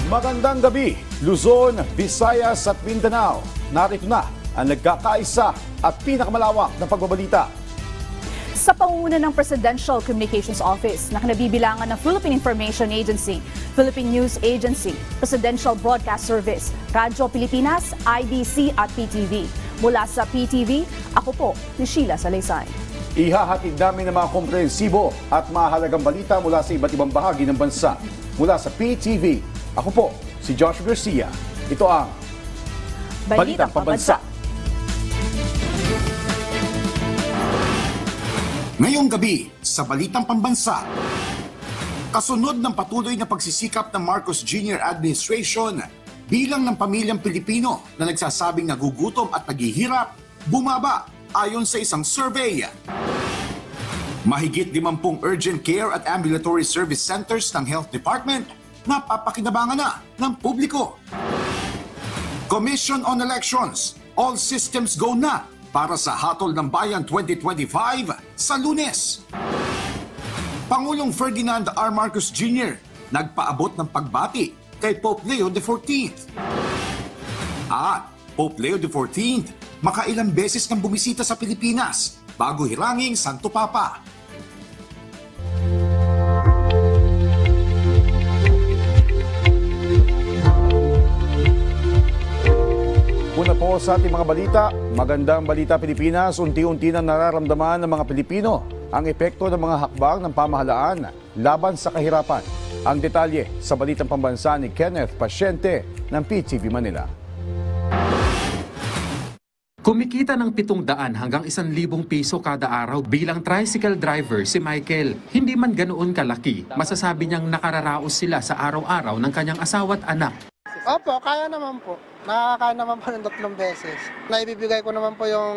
Magandang gabi, Luzon, Visayas at Mindanao. Narito na ang nagkakaisa at pinakamalawak na pagbabalita. Sa pangunguna ng Presidential Communications Office na kinabibilangan ng Philippine Information Agency, Philippine News Agency, Presidential Broadcast Service, Radyo Pilipinas, IBC at PTV. Mula sa PTV, ako po, ni Sheila Salaysay. Ihahatid namin ng mga komprehensibo at mahalagang balita mula sa iba't ibang bahagi ng bansa. Mula sa PTV, ako po, si Josh Garcia. Ito ang Balitang Pambansa. Ngayong gabi sa Balitang Pambansa, kasunod ng patuloy na pagsisikap ng Marcos Jr. Administration, bilang ng pamilyang Pilipino na nagsasabing nagugutom at naghihirap, bumaba ayon sa isang survey. Mahigit 50 urgent care at ambulatory service centers ng Health Department na papakinabangan na ng publiko. Commission on Elections, all systems go na para sa Hatol ng Bayan 2025 sa Lunes. Pangulong Ferdinand R. Marcos Jr. nagpaabot ng pagbati kay Pope Leo XIV. At Pope Leo XIV, makailang beses nang bumisita sa Pilipinas bago hiranging Santo Papa. Una po sa ating mga balita, magandang balita Pilipinas, unti-unti na nararamdaman ng mga Pilipino ang epekto ng mga hakbang ng pamahalaan laban sa kahirapan. Ang detalye sa Balitang Pambansa ni Kenneth Pasyente ng PTV Manila. Kumikita ng 700 hanggang 1,000 piso kada araw bilang tricycle driver si Michael. Hindi man ganoon kalaki, masasabi niyang nakararaos sila sa araw-araw ng kanyang asawa at anak. Opo, kaya naman po. Nakakaya naman po ng 3 beses. Naibibigay ko naman po yung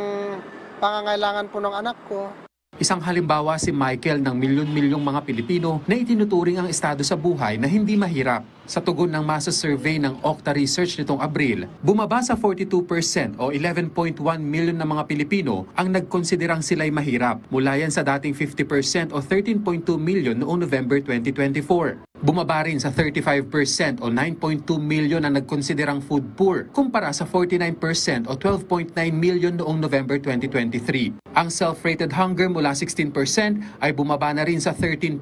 pangangailangan po ng anak ko. Isang halimbawa si Michael ng milyon-milyong mga Pilipino na itinuturing ang estado sa buhay na hindi mahirap. Sa tugon ng masa survey ng Okta Research nitong Abril, bumaba sa 42% o 11.1 million na mga Pilipino ang nagkonsiderang sila'y mahirap. Mula yan sa dating 50% o 13.2 million noong November 2024. Bumaba rin sa 35% o 9.2 million ang nagkonsiderang food poor kumpara sa 49% o 12.9 million noong November 2023. Ang self-rated hunger mula 16% ay bumaba na rin sa 13%.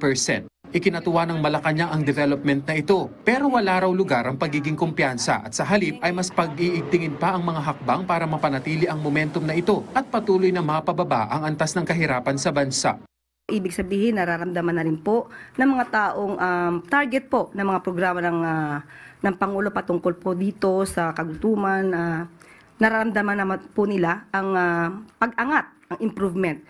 Ikinatuwa ng Malacanang ang development na ito, pero wala raw lugar ang pagiging kumpiyansa at sa halip ay mas pag-iigtingin pa ang mga hakbang para mapanatili ang momentum na ito at patuloy na mapababa ang antas ng kahirapan sa bansa. Ibig sabihin, nararamdaman na rin po ng mga taong target po ng mga programa ng Pangulo patungkol po dito sa kagutuman. Nararamdaman naman po nila ang pag-angat, ang improvement.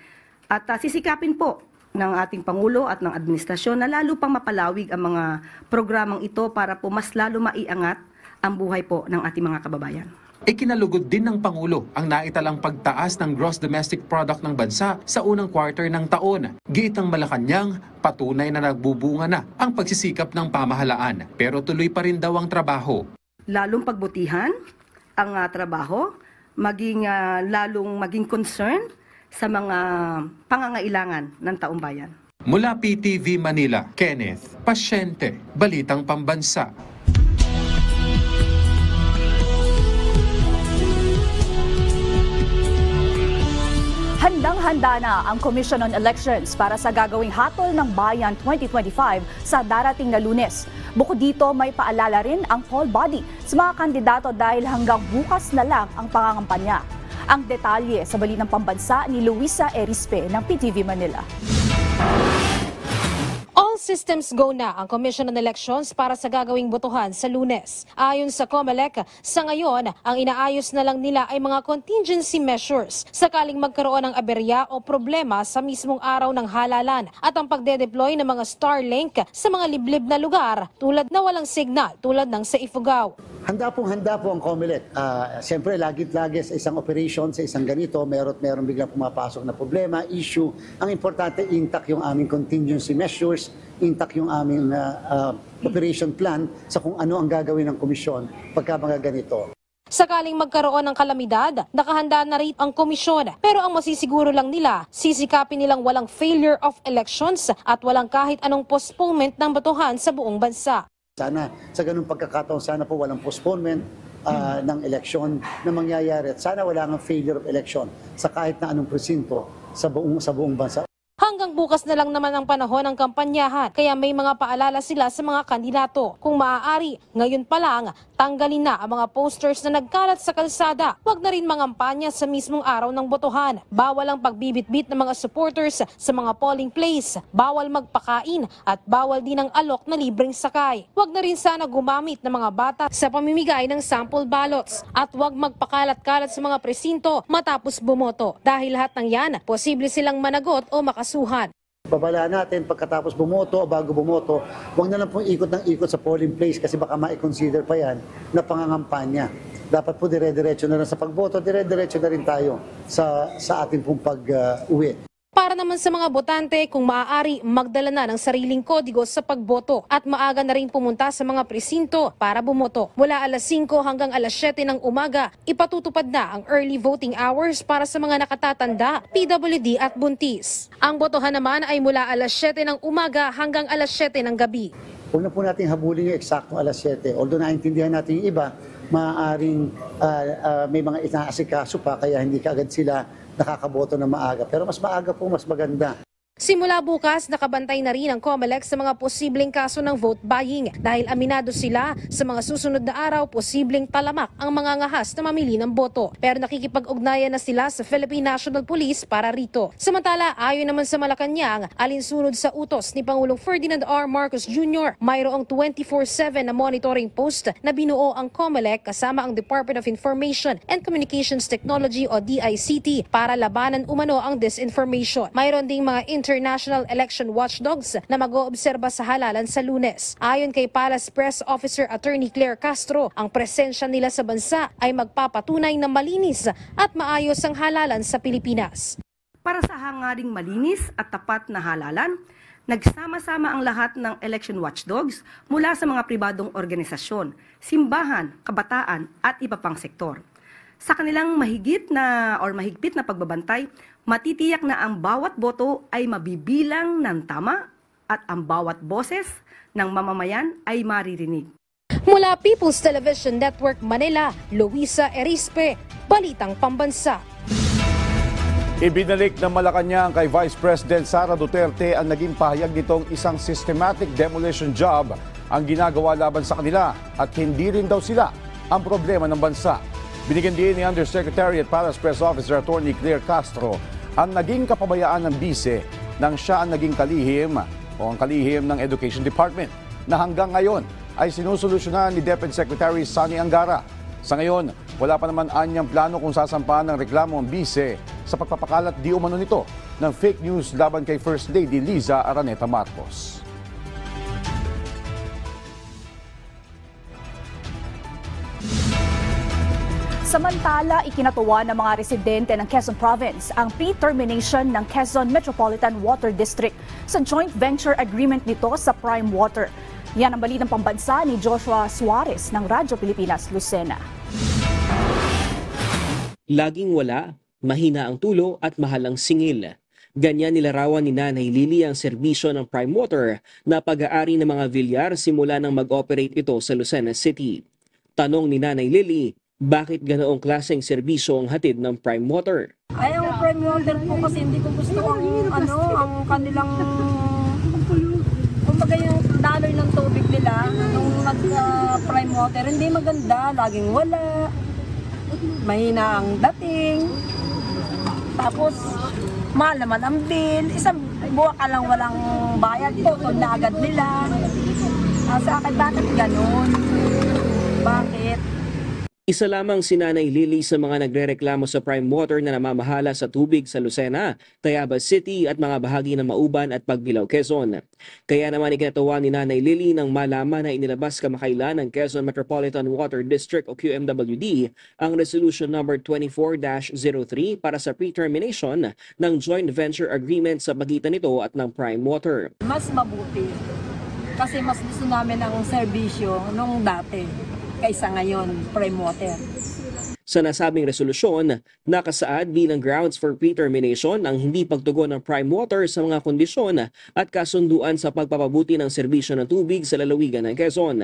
At sisikapin po ng ating Pangulo at ng administrasyon na lalo pang mapalawig ang mga programang ito para po mas lalo maiangat ang buhay po ng ating mga kababayan. Ikinalugod din ng Pangulo ang naitalang pagtaas ng gross domestic product ng bansa sa unang quarter ng taon. Giit ng Malacanang, patunay na nagbubunga na ang pagsisikap ng pamahalaan, pero tuloy pa rin daw ang trabaho. Lalong pagbutihan ang trabaho, lalong maging concern sa mga pangangailangan ng taong bayan. Mula PTV Manila, Kenneth Pasyente, Balitang Pambansa. Handang-handa na ang Commission on Elections para sa gagawing Hatol ng Bayan 2025 sa darating na Lunes. Bukod dito, may paalala rin ang poll body sa mga kandidato dahil hanggang bukas na lang ang pangangampanya. Ang detalye sa Balitang Pambansa ni Luisa Erispe ng PTV Manila. All systems go na ang Commission on Elections para sa gagawing botohan sa Lunes. Ayon sa COMELEC, sa ngayon, ang inaayos na lang nila ay mga contingency measures sakaling magkaroon ng aberya o problema sa mismong araw ng halalan at ang pagde-deploy ng mga Starlink sa mga liblib na lugar tulad na walang signal tulad ng sa Ifugao. Handa po ang COMELEC. Siyempre, lagi sa isang operation, sa isang ganito, meron biglang pumapasok na problema, issue. Ang importante, intact yung aming contingency measures, intact yung aming operation plan sa kung ano ang gagawin ng komisyon pagka mga ganito. Sakaling magkaroon ng kalamidad, nakahanda na rin ang komisyon. Pero ang masisiguro lang nila, sisikapin nilang walang failure of elections at walang kahit anong postponement ng botohan sa buong bansa. Sana sa ganung pagkakataon, sana po walang postponement ng eleksyon na mangyayari at sana wala ng failure of election sa kahit na anong presinto sa buong bansa. Hanggang bukas na lang naman ang panahon ng kampanyahan, kaya may mga paalala sila sa mga kandidato. Kung maaari, ngayon pa lang, tanggalin na ang mga posters na nagkalat sa kalsada. Huwag na rin mangampanya sa mismong araw ng botohan. Bawal ang pagbibitbit ng mga supporters sa mga polling place. Bawal magpakain at bawal din ang alok na libreng sakay. Huwag na rin sana gumamit ng mga bata sa pamimigay ng sample ballots. At huwag magpakalat-kalat sa mga presinto matapos bumoto. Dahil lahat ng yan, posible silang managot o makasuhan. Babala natin pagkatapos bumoto o bago bumoto, huwag na lang pong ikot ng ikot sa polling place kasi baka ma-consider pa yan na pangangampanya. Dapat po dire-diretso na lang sa pagboto, dire-diretso na rin tayo sa ating pong pag-uwi. Para naman sa mga botante, kung maaari, magdala na ng sariling kodigo sa pagboto at maaga na rin pumunta sa mga presinto para bumoto. Mula alas 5 hanggang alas 7 ng umaga, ipatutupad na ang early voting hours para sa mga nakatatanda, PWD at buntis. Ang botohan naman ay mula alas 7 ng umaga hanggang alas 7 ng gabi. Huwag na po natin habulin yung eksaktong alas 7. Although naintindihan natin yung iba, maaaring may mga inaasikaso pa kaya hindi kaagad sila nakakaboto na maaga. Pero mas maaga po, mas maganda. Simula bukas, nakabantay na rin ang COMELEC sa mga posibleng kaso ng vote buying dahil aminado sila sa mga susunod na araw posibleng talamak ang mga ngahas na mamili ng boto. Pero nakikipag-ugnayan na sila sa Philippine National Police para rito. Samantala, ayon naman sa Malacanang, alinsunod sa utos ni Pangulong Ferdinand R. Marcos Jr., mayroong 24/7 na monitoring post na binuo ang COMELEC kasama ang Department of Information and Communications Technology o DICT para labanan umano ang disinformation. Mayroon ding mga International Election Watchdogs na mag-oobserba sa halalan sa Lunes. Ayon kay Palace Press Officer Attorney Claire Castro, ang presensya nila sa bansa ay magpapatunay na malinis at maayos ang halalan sa Pilipinas. Para sa hangaring malinis at tapat na halalan, nagsama-sama ang lahat ng election watchdogs mula sa mga pribadong organisasyon, simbahan, kabataan at iba pang sektor. Sa kanilang mahigpit na pagbabantay, matitiyak na ang bawat boto ay mabibilang ng tama at ang bawat boses ng mamamayan ay maririnig. Mula People's Television Network Manila, Luisa Erispe, Balitang Pambansa. Ibinalik ng Malacanang kay Vice President Sara Duterte ang naging pahayag nitong isang systematic demolition job ang ginagawa laban sa kanila at hindi rin daw sila ang problema ng bansa. Binigyan din ni Undersecretary at Palace Press Officer Attorney Claire Castro ang naging kapabayaan ng bise nang siya ang naging kalihim o ang kalihim ng Education Department na hanggang ngayon ay sinusolusyonan ni DepEd Secretary Sonny Angara. Sa ngayon, wala pa naman anyang plano kung sasampahan ng reklamo ang bise sa pagpapakalat di umano nito ng fake news laban kay First Lady Liza Araneta Marcos. Samantala, ikinatuwa ng mga residente ng Quezon Province ang pre-termination ng Quezon Metropolitan Water District sa joint venture agreement nito sa Prime Water. Yan ang balitang pambansa ni Joshua Suarez ng Radyo Pilipinas, Lucena. Laging wala, mahina ang tulo at mahal ang singil. Ganyan nilarawan ni Nanay Lily ang serbisyo ng Prime Water na pag-aari ng mga Villar simula nang mag-operate ito sa Lucena City. Tanong ni Nanay Lily, bakit ganoong klaseng serbisyo ang hatid ng Prime Water? Ay, ang Prime Water po kasi hindi ko gusto ang kanilang, kumbaga yung daloy ng tubig nila nung nag-Prime Water, hindi maganda, laging wala, mahina ang dating, tapos mahal naman ang bill, isang buwan ka lang walang bayad, putol na agad nila. Sa akin, bakit ganun? Bakit? Isa lamang si Nanay Lily sa mga nagrereklamo sa Prime Water na namamahala sa tubig sa Lucena, Tayabas City at mga bahagi ng Mauban at Pagbilao, Quezon. Kaya naman ikinatuwa ni Nanay Lily nang malaman na inilabas kamakailan ng Quezon Metropolitan Water District o QMWD ang Resolution Number 24-03 para sa pre-termination ng joint venture agreement sa pagitan nito at ng Prime Water. Mas mabuti kasi mas gusto namin ang serbisyo nung dati kaysa ngayon, Prime Water. Sa nasabing resolusyon, nakasaad bilang grounds for pre-termination ang hindi pagtugon ng Prime Water sa mga kondisyon at kasunduan sa pagpapabuti ng serbisyo ng tubig sa lalawigan ng Quezon.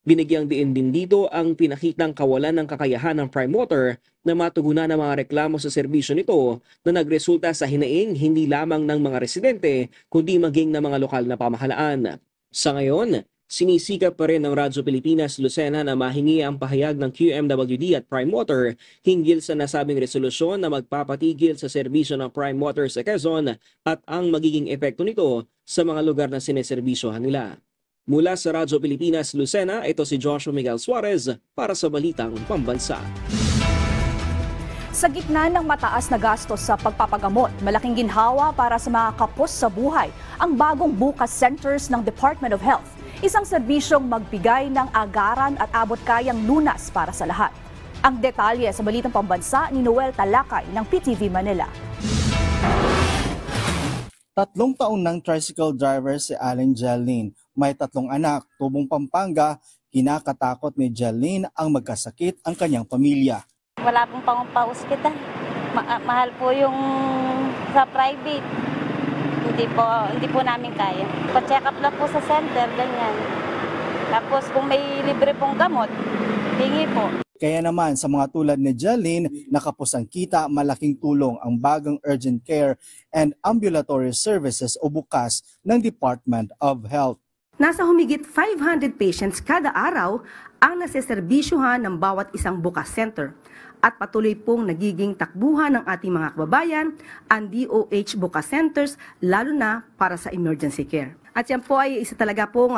Binigyang diin din dito ang pinakitang kawalan ng kakayahan ng Prime Water na matugunan ang mga reklamo sa serbisyo nito na nagresulta sa hinaing hindi lamang ng mga residente kundi maging ng mga lokal na pamahalaan. Sa ngayon, sinisikap pa rin ng Radyo Pilipinas Lucena na mahingi ang pahayag ng QMWD at Prime Water hinggil sa nasabing resolusyon na magpapatigil sa serbisyo ng Prime Water sa Quezon at ang magiging epekto nito sa mga lugar na sineserbisyohan nila. Mula sa Radyo Pilipinas Lucena, ito si Joshua Miguel Suarez para sa Balitang Pambansa. Sa gitna ng mataas na gastos sa pagpapagamot, malaking ginhawa para sa mga kapos sa buhay ang bagong Bukas Centers ng Department of Health. Isang serbisyong magbigay ng agaran at abot-kayang lunas para sa lahat. Ang detalye sa Balitang Pambansa ni Noel Talakay ng PTV Manila. 3 taon ng tricycle driver si Allen Jelene. May 3 anak, tubong Pampanga, kinakatakot ni Jelene ang magkasakit ang kanyang pamilya. Wala pong pang-pa-hospital. Mahal po yung sa private. Hindi po namin kaya. Pa-check up lang po sa center, ganyan. Tapos kung may libre pong gamot, hingi po. Kaya naman sa mga tulad ni Jelene, nakapos ang kita, malaking tulong ang bagong urgent care and ambulatory services o bukas ng Department of Health. Nasa humigit 500 patients kada araw ang naseserbisyuhan ng bawat isang Bukas Center. At patuloy pong nagiging takbuhan ng ating mga kababayan ang DOH Bukas Centers, lalo na para sa emergency care. At yan po ay isa talaga pong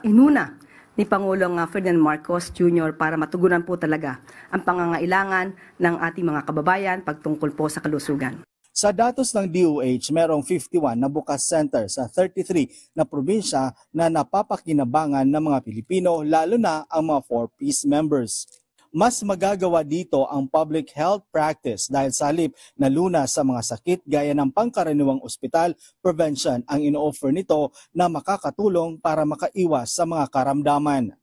inuna ni Pangulong Ferdinand Marcos Jr. para matugunan po talaga ang pangangailangan ng ating mga kababayan pagtungkol po sa kalusugan. Sa datos ng DOH, merong 51 na Bukas Center sa 33 na probinsya na napapakinabangan ng mga Pilipino, lalo na ang mga 4-piece members. Mas magagawa dito ang public health practice dahil sa halip na lunas sa mga sakit gaya ng pangkaraniwang ospital, prevention ang ino-offer nito na makakatulong para makaiwas sa mga karamdaman.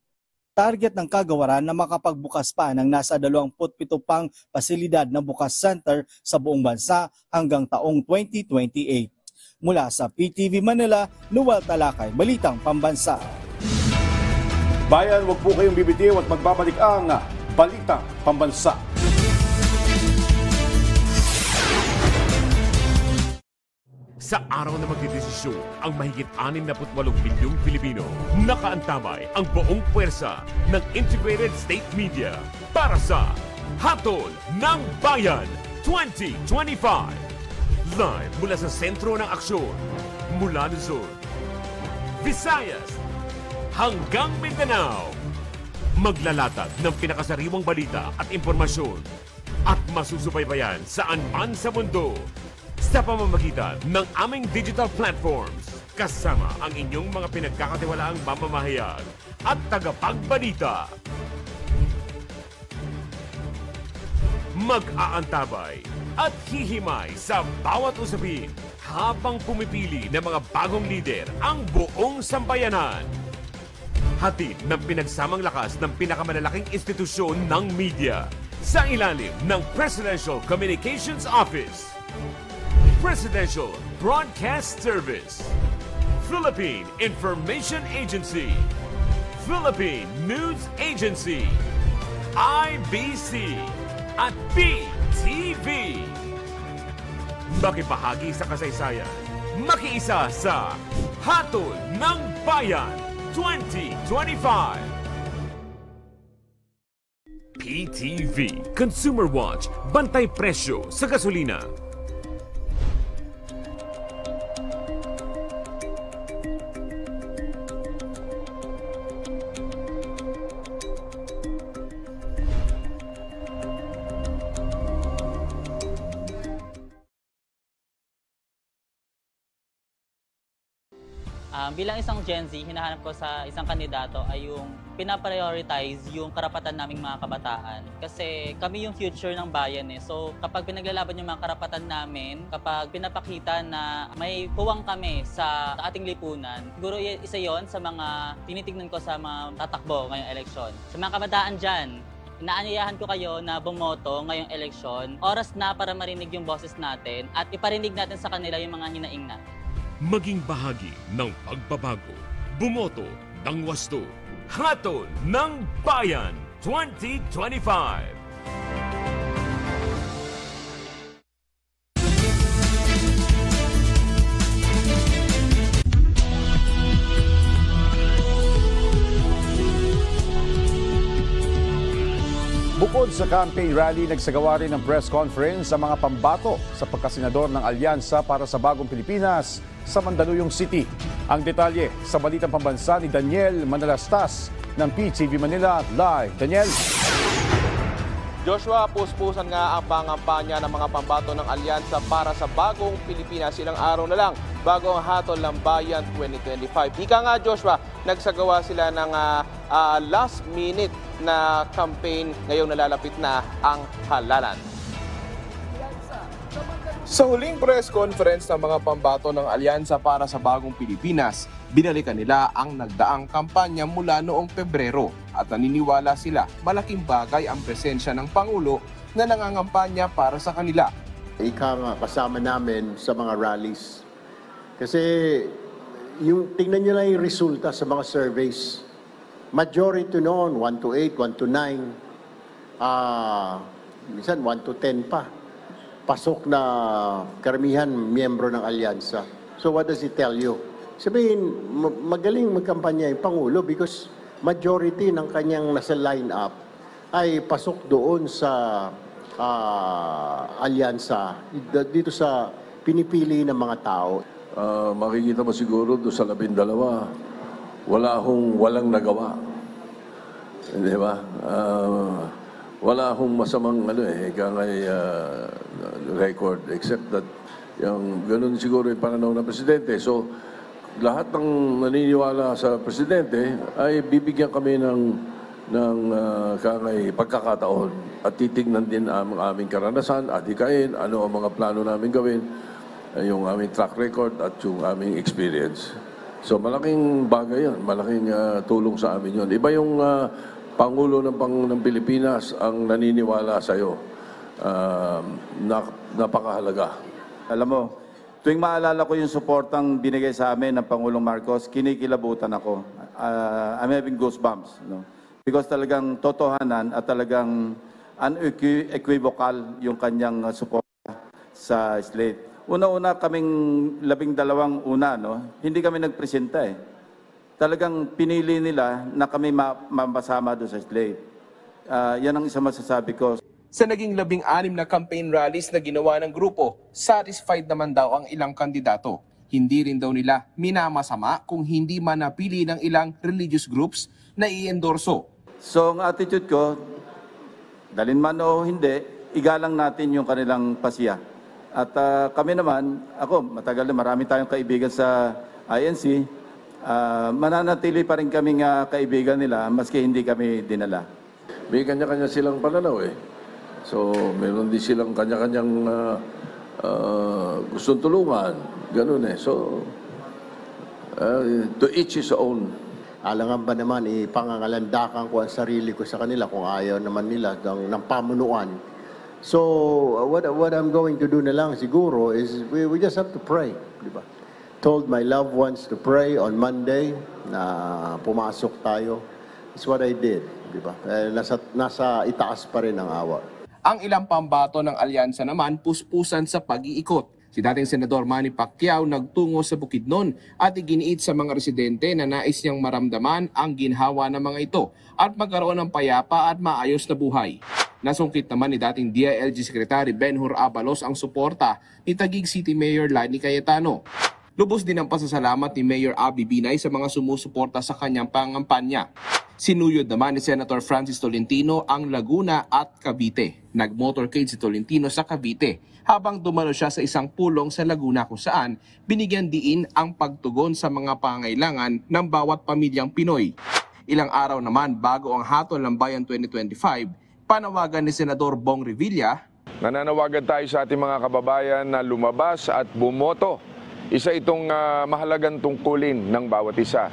Target ng kagawaran na makapagbukas pa ng nasa 27 pang pasilidad na Bukas Center sa buong bansa hanggang taong 2028. Mula sa PTV Manila, Noel Talakay, Balitang Pambansa. Bayan, huwag po kayong bibitiw at magbabalik ang Balitang Pambansa. Sa araw na magdidesisyon, ang mahigit 68 milyong Pilipino, nakaantabay ang buong puwersa ng Integrated State Media para sa Hatol ng Bayan 2025. Live mula sa sentro ng aksyon, mula Luzon, Visayas, hanggang Mindanao. Maglalatag ng pinakasariwang balita at impormasyon at masusubaybayan saan man sa mundo sa pamamagitan ng aming digital platforms kasama ang inyong mga pinagkakatiwalaang mamamahayag at tagapagbalita. Mag-aantabay at hihimay sa bawat usapin habang pumipili ng mga bagong lider ang buong sambayanan. Hatid ng pinagsamang lakas ng pinakamalalaking institusyon ng media sa ilalim ng Presidential Communications Office, Presidential Broadcast Service, Philippine Information Agency, Philippine News Agency, IBC, at PTV. Makibahagi sa kasaysayan, makiisa sa Hatol ng Bayan 2025. PTV Consumer Watch, bantay presyo sa gasolina. Bilang isang Gen Z, hinahanap ko sa isang kandidato ay yung pinaprioritize yung karapatan naming mga kabataan. Kasi kami yung future ng bayan eh. So kapag pinaglalaban yung mga karapatan namin, kapag pinapakita na may puwang kami sa ating lipunan, siguro isa yon sa mga tinitignan ko sa mga tatakbo ngayong eleksyon. Sa mga kabataan dyan, Inaanyayahan ko kayo na bumoto ngayong eleksyon. Oras na para marinig yung boses natin at iparinig natin sa kanila yung mga hinaing natin. Maging bahagi ng pagbabago. Bumoto ng wasto. Hatol ng Bayan 2025. Bukod sa campaign rally, nagsagawa rin ng press conference sa mga pambato sa pagkasenador ng Alyansa para sa Bagong Pilipinas sa Mandaluyong City. Ang detalye sa Balitang Pambansa ni Daniel Manalastas ng PTV Manila Live. Daniel. Joshua, puspusan nga ang pangampanya ng mga pambato ng Alyansa para sa Bagong Pilipinas ilang araw na lang bago ang Hatol ng Bayan 2025. Ika nga Joshua, nagsagawa sila ng last minute na campaign, ngayong nalalapit na ang halalan. Sa huling press conference ng mga pambato ng Alyansa para sa Bagong Pilipinas, binalikan nila ang nagdaang kampanya mula noong Pebrero at naniniwala sila malaking bagay ang presensya ng Pangulo na nangangampanya para sa kanila. Ika nga kasama namin sa mga rallies. Kasi tingnan nyo lang yung resulta sa mga surveys. Majority noon, 1 to 8, 1 to 9, minsan 1 to 10 pa. Pasok na karamihan miyembro ng Alyansa. So what does it tell you? Sabihin, magaling magkampanya yung Pangulo because majority ng kanyang nasa line-up ay pasok doon sa Alyansa, dito sa pinipili ng mga tao. Makikita mo siguro doon sa 12, walang nagawa. Di ba? Wala akong masamang record except that yung ganun siguro yung pananaw ng presidente. So, lahat ng naniniwala sa presidente ay bibigyan kami ng pagkakataon at titignan din ang aming karanasan, adikain, ano ang mga plano namin gawin, yung aming track record at yung aming experience. So malaking bagay yan, malaking tulong sa amin yun. Iba yung Pangulo ng Pilipinas ang naniniwala sa'yo. Napakahalaga. Alam mo, tuwing maalala ko yung suportang binigay sa amin ng Pangulong Marcos, kinikilabutan ako. I'm having goosebumps. No? Because talagang totohanan at talagang unequivocal yung kanyang suporta sa slate. Una-una kaming 12 no? Hindi kami nagpresenta eh. Talagang pinili nila na kami mapasama doon sa slate. Yan ang isang masasabi ko. Sa naging 16 na campaign rallies na ginawa ng grupo, satisfied naman daw ang ilang kandidato. Hindi rin daw nila minamasama kung hindi manapili ng ilang religious groups na i-endorso. So ang attitude ko, dalin man o hindi, igalang natin yung kanilang pasya. At kami naman, ako matagal na marami tayong kaibigan sa INC, mananatili pa rin kaming kaibigan nila maski hindi kami dinala. May kanya-kanya silang pananaw eh. So, meron din silang kanya-kanyang gustong tulungan. Ganun eh. So, to each his own. Alangan ba naman, ipangangalandakan ko ang sarili ko sa kanila kung ayaw naman nila ng pamunuan. So, what I'm going to do na lang siguro is we just have to pray. Diba? Told my loved ones to pray on Monday na pumasok tayo. That's what I did. Diba? Nasa itaas pa rin ang awa. Ang ilang pambato ng Alyansa naman puspusan sa pag-iikot. Si dating Senador Manny Pacquiao nagtungo sa Bukidnon at iginiit sa mga residente na nais niyang maramdaman ang ginhawa ng mga ito at magkaroon ng payapa at maayos na buhay. Nasungkit naman ni dating DILG Secretary Benhur Abalos ang suporta ni Taguig City Mayor Lani Cayetano. Lubos din ang pasasalamat ni Mayor Abby Binay sa mga sumusuporta sa kanyang pangampanya. Sinuyod naman ni Senator Francis Tolentino ang Laguna at Cavite. Nag-motorcade si Tolentino sa Cavite habang dumalo siya sa isang pulong sa Laguna kung saan binigyan diin ang pagtugon sa mga pangailangan ng bawat pamilyang Pinoy. Ilang araw naman bago ang Hatol ng Bayan 2025, panawagan ni Senador Bong Revilla. Nananawagan tayo sa ating mga kababayan na lumabas at bumoto. Isa itong mahalagang tungkulin ng bawat isa.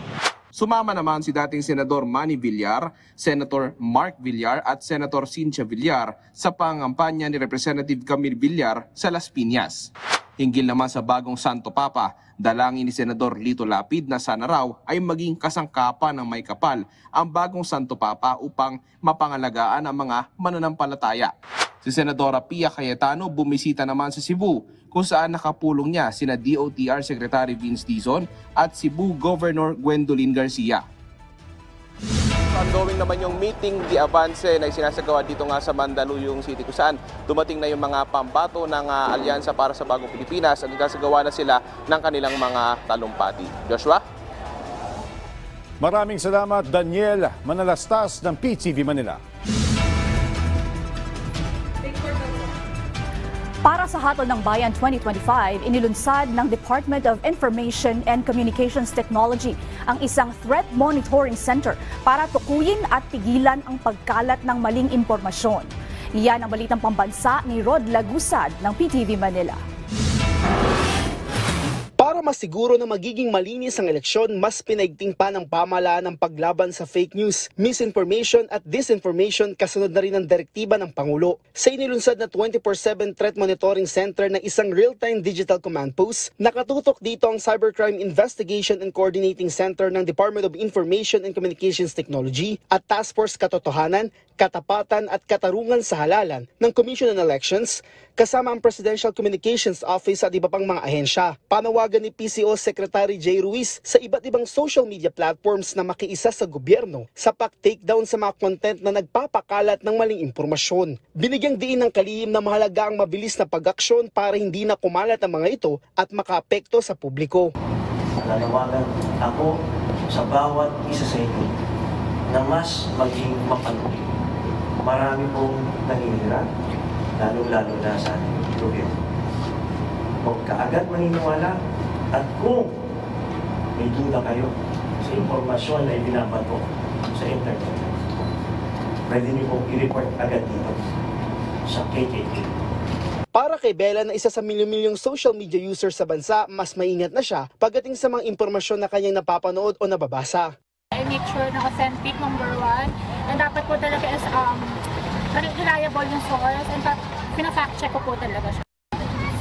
Sumama naman si dating Senador Manny Villar, Senator Mark Villar at Senator Cynthia Villar sa pangampanya ni Representative Camille Villar sa Las Piñas. Hinggil naman sa bagong Santo Papa, dalangin ni Senador Lito Lapid na sana raw ay maging kasangkapan ng may kapal ang bagong Santo Papa upang mapangalagaan ang mga mananampalataya. Si Senadora Pia Cayetano bumisita naman sa Cebu kung saan nakapulong niya sina DOTR Secretary Vince Dizon at Cebu Governor Gwendolyn Garcia. Ongoing naman yung meeting di avance na sinasagawa dito nga sa Mandaluyong City kung saan dumating na yung mga pambato ng Alyansa para sa Bagong Pilipinas at nagsagawa na sila ng kanilang mga talumpati. Joshua? Maraming salamat Daniel Manalastas ng PTV Manila. Para sa Hatol ng Bayan 2025, inilunsad ng Department of Information and Communications Technology ang isang Threat Monitoring Center para tukuyin at pigilan ang pagkalat ng maling impormasyon. Iyan ang balitang pambansa ni Rod Lagusad ng PTV Manila. Para masiguro na magiging malinis ang eleksyon, mas pinaigting pa ng pamahalaan ang paglaban sa fake news, misinformation at disinformation kasunod na rin ng direktiba ng Pangulo. Sa inilunsad na 24/7 Threat Monitoring Center na isang real-time digital command post, nakatutok dito ang Cybercrime Investigation and Coordinating Center ng Department of Information and Communications Technology at Task Force Katotohanan, Katapatan at Katarungan sa Halalan ng Commission on Elections, kasama ang Presidential Communications Office at iba pang mga ahensya. Panawagan ni PCO Secretary Jay Ruiz sa iba't ibang social media platforms na makiisa sa gobyerno sa pag-takedown sa mga content na nagpapakalat ng maling impormasyon. Binigyang diin ng kalihim na mahalaga ang mabilis na pag-aksyon para hindi na kumalat ang mga ito at makaapekto sa publiko. Nanawagan ako sa bawat isa sa inyo na mas maging mapanuri. Marami pong nanginira, lalo-lalo na sa ating gobyerno. Huwag kaagad maniniwala at kung may duda kayo sa impormasyon na ibinabato sa internet, pwede niyo pong i-report agad dito sa KKK. Para kay Bella na isa sa milyon-milyong social media user sa bansa, mas maingat na siya pagdating sa mga impormasyon na kanyang napapanood o nababasa. I make sure na authentic, number one, and dapat po talaga is reliable yung source, and pina-fact check ko po talaga siya.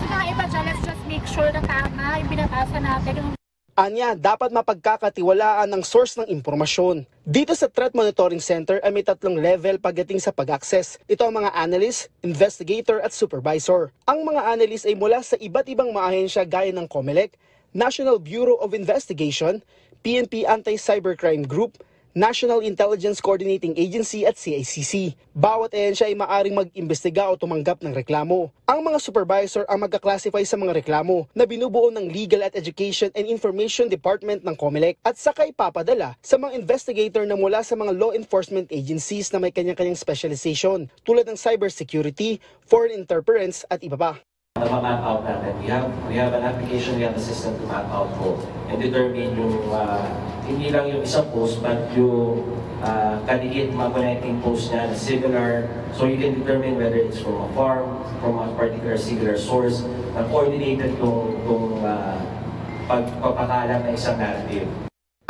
Sa mga iba dyan, let's just make sure na tama yung binabasa natin. Anya, dapat mapagkakatiwalaan ng source ng impormasyon. Dito sa Threat Monitoring Center ay may 3 level pagdating sa pag-access. Ito ang mga analyst, investigator at supervisor. Ang mga analyst ay mula sa iba't ibang mga ahensya gaya ng COMELEC, National Bureau of Investigation, PNP Anti-Cybercrime Group, National Intelligence Coordinating Agency at CICC. Bawat ahensya ay maaring mag-imbestiga o tumanggap ng reklamo. Ang mga supervisor ang magka-classify sa mga reklamo na binubuo ng Legal at Education and Information Department ng COMELEC at saka ipapadala sa mga investigator na mula sa mga law enforcement agencies na may kanyang-kanyang specialization tulad ng cybersecurity, foreign interference at iba pa. Na-map out natin. We have an application, we have a system to map out po and determine yung hindi lang yung isang post but yung candidate mag-connecting post niya na similar, so you can determine whether it's from a farm, from a particular singular source na coordinated kung pagpapakalat ng isang narrative.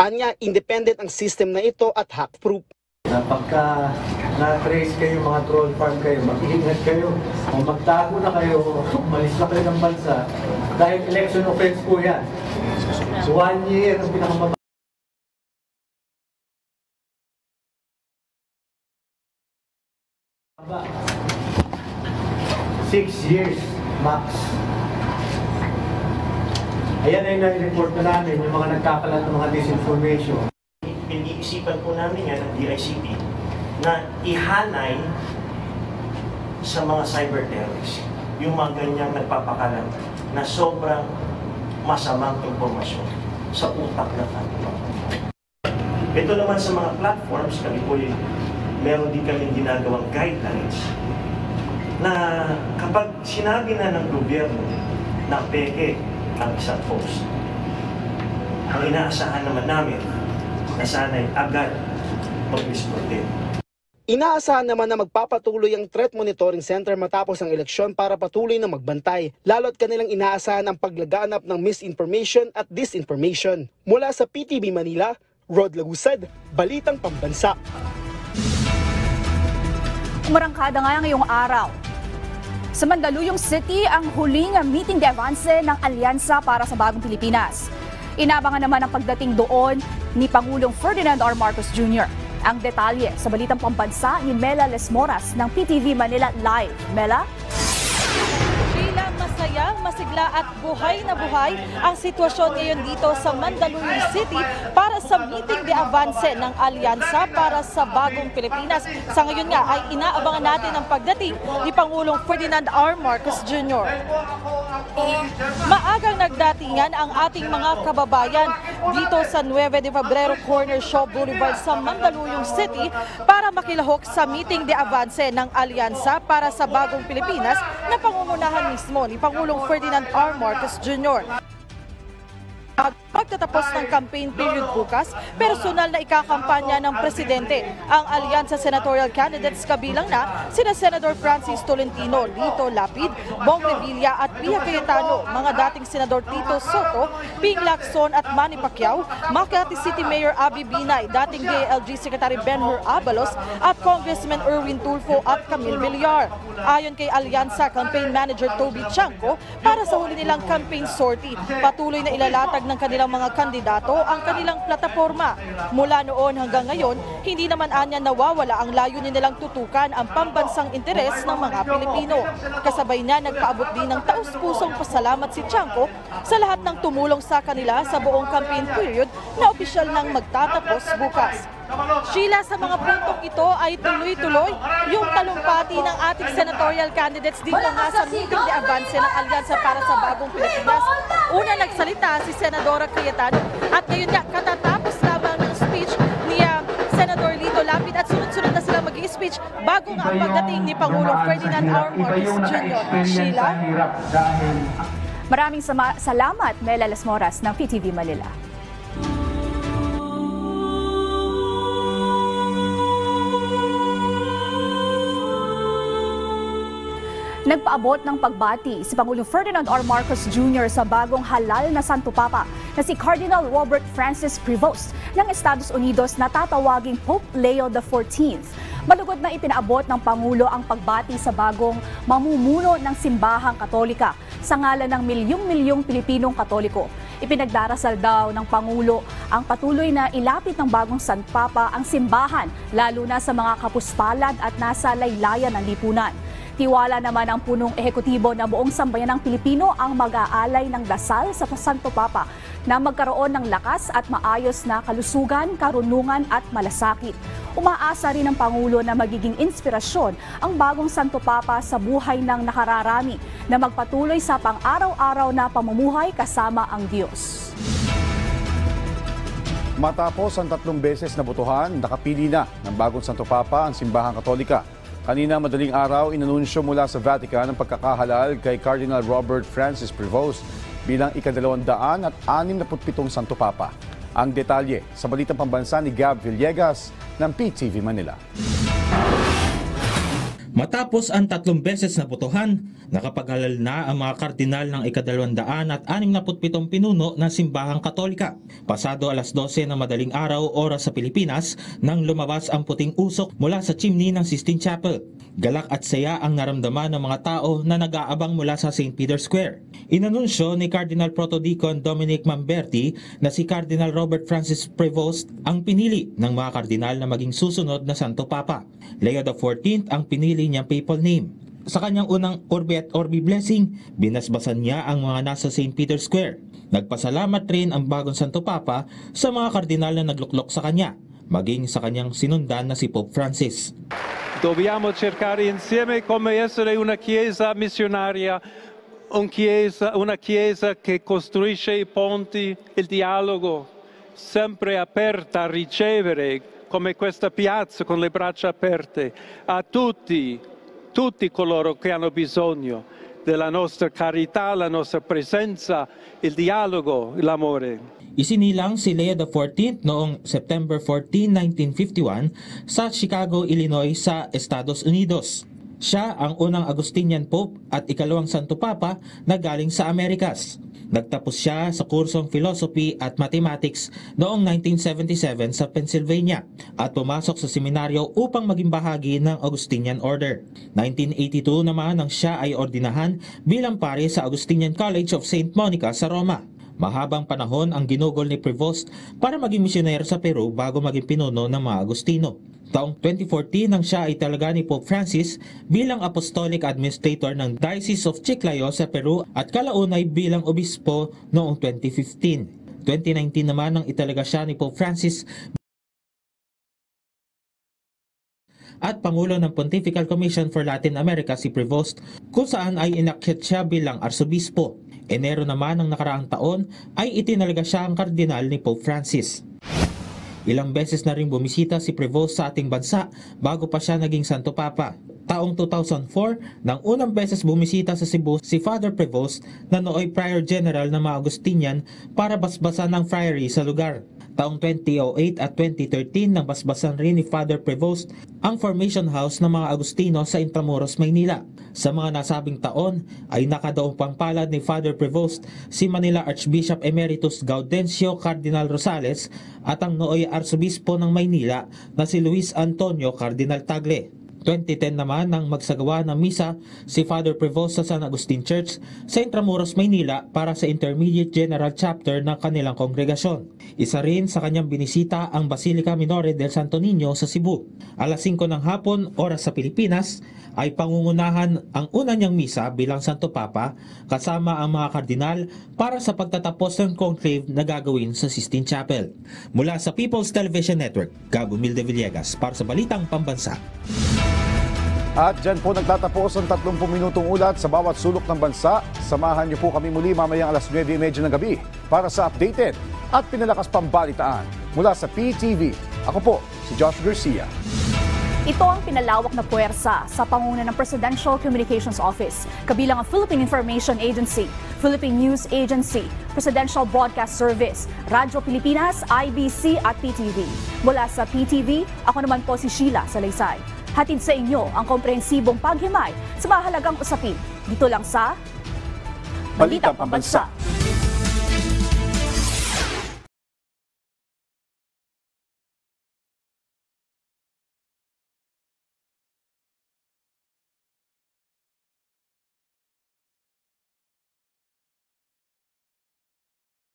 Anya, independent ang system na ito at hack-proof. Pagka na-trace kayo, mga troll farm kayo, mag-iingat kayo. Kung magtago na kayo, umalis na kayo ng bansa, dahil election offense po yan. So 1 year ang pinakamababa. 6 years max. Ayan ay nai-report na namin yung mga nagkakalat ng mga disinformation. Pinag-iisipan po namin yan ng DICT na ihanay sa mga cyber terrorists yung mga ganyang nagpapakalat na sobrang masamang impormasyon sa utak ng ating mga. Ito naman sa mga platforms, kami po meron din kami ginagawang guidelines na kapag sinabi na ng gobyerno na peke ang isang post, ang inaasahan naman namin na sana'y agad mag-respond. Inaasahan naman na magpapatuloy ang Threat Monitoring Center matapos ang eleksyon para patuloy na magbantay, lalo't kanilang inaasahan ang paglaganap ng misinformation at disinformation. Mula sa PTV Manila, Rod Lagusad, Balitang Pambansa. Umarangkada nga ngayong araw. Sa Mandaluyong City, ang huling meeting de avance ng Alyansa para sa Bagong Pilipinas. Inabangan naman ang pagdating doon ni Pangulong Ferdinand R. Marcos Jr. Ang detalye sa Balitang Pambansa ni Mela Lesmoras ng PTV Manila Live. Mela? Sheila, masaya, masigla at buhay na buhay ang sitwasyon ngayon dito sa Mandaluyong City para sa meeting de avance ng Alyansa para sa Bagong Pilipinas. Sa ngayon nga ay inaabangan natin ang pagdating ni Pangulong Ferdinand R. Marcos Jr. Maagang nagdatingan ang ating mga kababayan dito sa 9 de Febrero Corner Shop Boulevard sa Mandaluyong City para makilahok sa meeting de avance ng Alyansa para sa Bagong Pilipinas na pangungunahan mismo ni Pangulong Ferdinand R. Marcos Jr. Pagtatapos ng campaign period bukas, personal na ikakampanya ng Presidente ang Alyansa Senatorial Candidates kabilang na sina Senador Francis Tolentino, Lito Lapid, Bong Revilla at Pia Cayetano, mga dating Senador Tito Soto, Ping Lacson at Manny Pacquiao, Makati City Mayor Abby Binay, dating DILG Secretary Ben-Hur Abalos at Congressman Erwin Tulfo at Camille Villar. Ayon kay Alyansa Campaign Manager Toby Chanco, para sa huli nilang campaign sortie, patuloy na ilalatag ng kanilang mga kandidato ang kanilang plataforma. Mula noon hanggang ngayon, hindi naman anya nawawala ang layunin nilang tutukan ang pambansang interes ng mga Pilipino. Kasabay na nagpaabot din ng taus-pusong pasalamat si Chanco sa lahat ng tumulong sa kanila sa buong campaign period na opisyal nang magtatapos bukas. Sheila, sa mga puntong ito ay tuloy-tuloy yung talumpati ng ating senatorial candidates dito nga sa meeting de avance ng Alyansa para sa Bagong Pilipinas. Una nagsalita si Senadora Cayetano at ngayon nga katatapos lamang ng speech ni Senador Lito Lapid at sunod-sunod na sila mag-i-speech bago nga ang pagdating ni Pangulong Ferdinand R. Marcos Jr. Sheila? Maraming salamat, Mela Lesmoras ng PTV Manila. Nagpaabot ng pagbati si Pangulong Ferdinand R. Marcos Jr. sa bagong halal na Santo Papa na si Cardinal Robert Francis Prevost ng Estados Unidos na tatawaging Pope Leo XIV. Malugod na ipinaabot ng Pangulo ang pagbati sa bagong mamumuno ng Simbahang Katolika sa ngalan ng milyong-milyong Pilipinong Katoliko. Ipinagdarasal daw ng Pangulo ang patuloy na ilapit ng bagong Santo Papa ang simbahan, lalo na sa mga kapuspalad at nasa laylayan ng lipunan. Tiwala naman ang punong ehekutibo na buong sambayanang Pilipino ang mag-aalay ng dasal sa Santo Papa na magkaroon ng lakas at maayos na kalusugan, karunungan at malasakit. Umaasa rin ang Pangulo na magiging inspirasyon ang bagong Santo Papa sa buhay ng nakararami na magpatuloy sa pang-araw-araw na pamumuhay kasama ang Diyos. Matapos ang 3 beses na botohan, nakapili na ng bagong Santo Papa ang Simbahang Katolika. Kanina madaling araw, inanunsyo mula sa Vatican ang pagkakahalal kay Cardinal Robert Francis Prevost bilang ika-267 Santo Papa. Ang detalye sa Balitang Pambansa ni Gab Villegas ng PTV Manila. Matapos ang 3 beses na botohan, nakapaghalal na ang mga kardinal ng ika-267 pinuno ng Simbahang Katolika. Pasado alas 12 ng madaling araw oras sa Pilipinas nang lumabas ang puting usok mula sa chimney ng Sistine Chapel. Galak at saya ang naramdaman ng mga tao na nag-aabang mula sa St. Peter's Square. Inanunsyo ni Cardinal Protodeacon Dominic Mamberti na si Cardinal Robert Francis Prevost ang pinili ng mga kardinal na maging susunod na Santo Papa. Leo XIV ang pinili niyang papal name. Sa kanyang unang Orbe et Orbi blessing, binasbasan niya ang mga nasa St. Peter's Square. Nagpasalamat rin ang bagong Santo Papa sa mga kardinal na nagluklok sa kanya, maging sa kanyang sinundan na si Pope Francis. Dobbiamo cercare insieme come essere una chiesa missionaria, una chiesa che costruisce i ponti, il dialogo, sempre aperta a ricevere come questa piazza con le braccia aperte a tutti coloro che hanno bisogno della nostra carità, la nostra presenza, il dialogo, l'amore. Isinilang si Leo XIV noong September 14, 1951 sa Chicago, Illinois sa Estados Unidos. Siya ang unang Augustinian Pope at ikalawang Santo Papa na galing sa Amerikas. Nagtapos siya sa kursong Philosophy at Mathematics noong 1977 sa Pennsylvania at pumasok sa seminaryo upang maging bahagi ng Augustinian Order. 1982 naman nang siya ay ordinahan bilang pare sa Augustinian College of St. Monica sa Roma. Mahabang panahon ang ginugol ni Prevost para maging misyonero sa Peru bago maging pinuno ng mga Agustino. Taong 2014 nang siya ay talaga ni Pope Francis bilang Apostolic Administrator ng Diocese of Chiclayo sa Peru at kalaunay bilang obispo noong 2015. 2019 naman nang italaga siya ni Pope Francis at Pangulo ng Pontifical Commission for Latin America si Prevost kung saan ay inakyat siya bilang arsobispo. Enero naman ng nakaraang taon ay itinalaga siya ang kardinal ni Pope Francis. Ilang beses na rin bumisita si Prevost sa ating bansa bago pa siya naging Santo Papa. Taong 2004, nang unang beses bumisita sa Cebu si Father Prevost na nooy Prior General ng mga Agustinian para basbasan ng friary sa lugar. Taong 2008 at 2013 nang basbasan rin ni Father Prevost ang Formation House ng mga Agustino sa Intramuros, Maynila. Sa mga nasabing taon ay nakadaong pangpalad ni Father Prevost si Manila Archbishop Emeritus Gaudencio Cardinal Rosales at ang nooy Arsobispo ng Maynila na si Luis Antonio Cardinal Tagle. 2010 naman nang magsagawa ng misa si Father Prevost sa San Agustin Church sa Intramuros, Maynila para sa Intermediate General Chapter ng kanilang kongregasyon. Isa rin sa kanyang binisita ang Basilica Minore del Santo Niño sa Cebu. Alas 5 ng hapon, oras sa Pilipinas, ay pangungunahan ang una niyang misa bilang Santo Papa kasama ang mga kardinal para sa pagtatapos ng conclave na gagawin sa Sistine Chapel. Mula sa People's Television Network, Gabo Milde Villegas para sa Balitang Pambansa. At dyan po nagtatapos ang 30 minutong ulat sa bawat sulok ng bansa. Samahan niyo po kami muli mamayang alas 9:30 ng gabi para sa updated at pinalakas pang balitaan mula sa PTV. Ako po si Josh Garcia. Ito ang pinalawak na puwersa sa pangunguna ng Presidential Communications Office, kabilang ang Philippine Information Agency, Philippine News Agency, Presidential Broadcast Service, Radyo Pilipinas, IBC at PTV. Mula sa PTV, ako naman po si Sheila Salaysay. Hatid sa inyo ang komprehensibong paghimay sa mahalagang usapin dito lang sa Balitang Pambansa.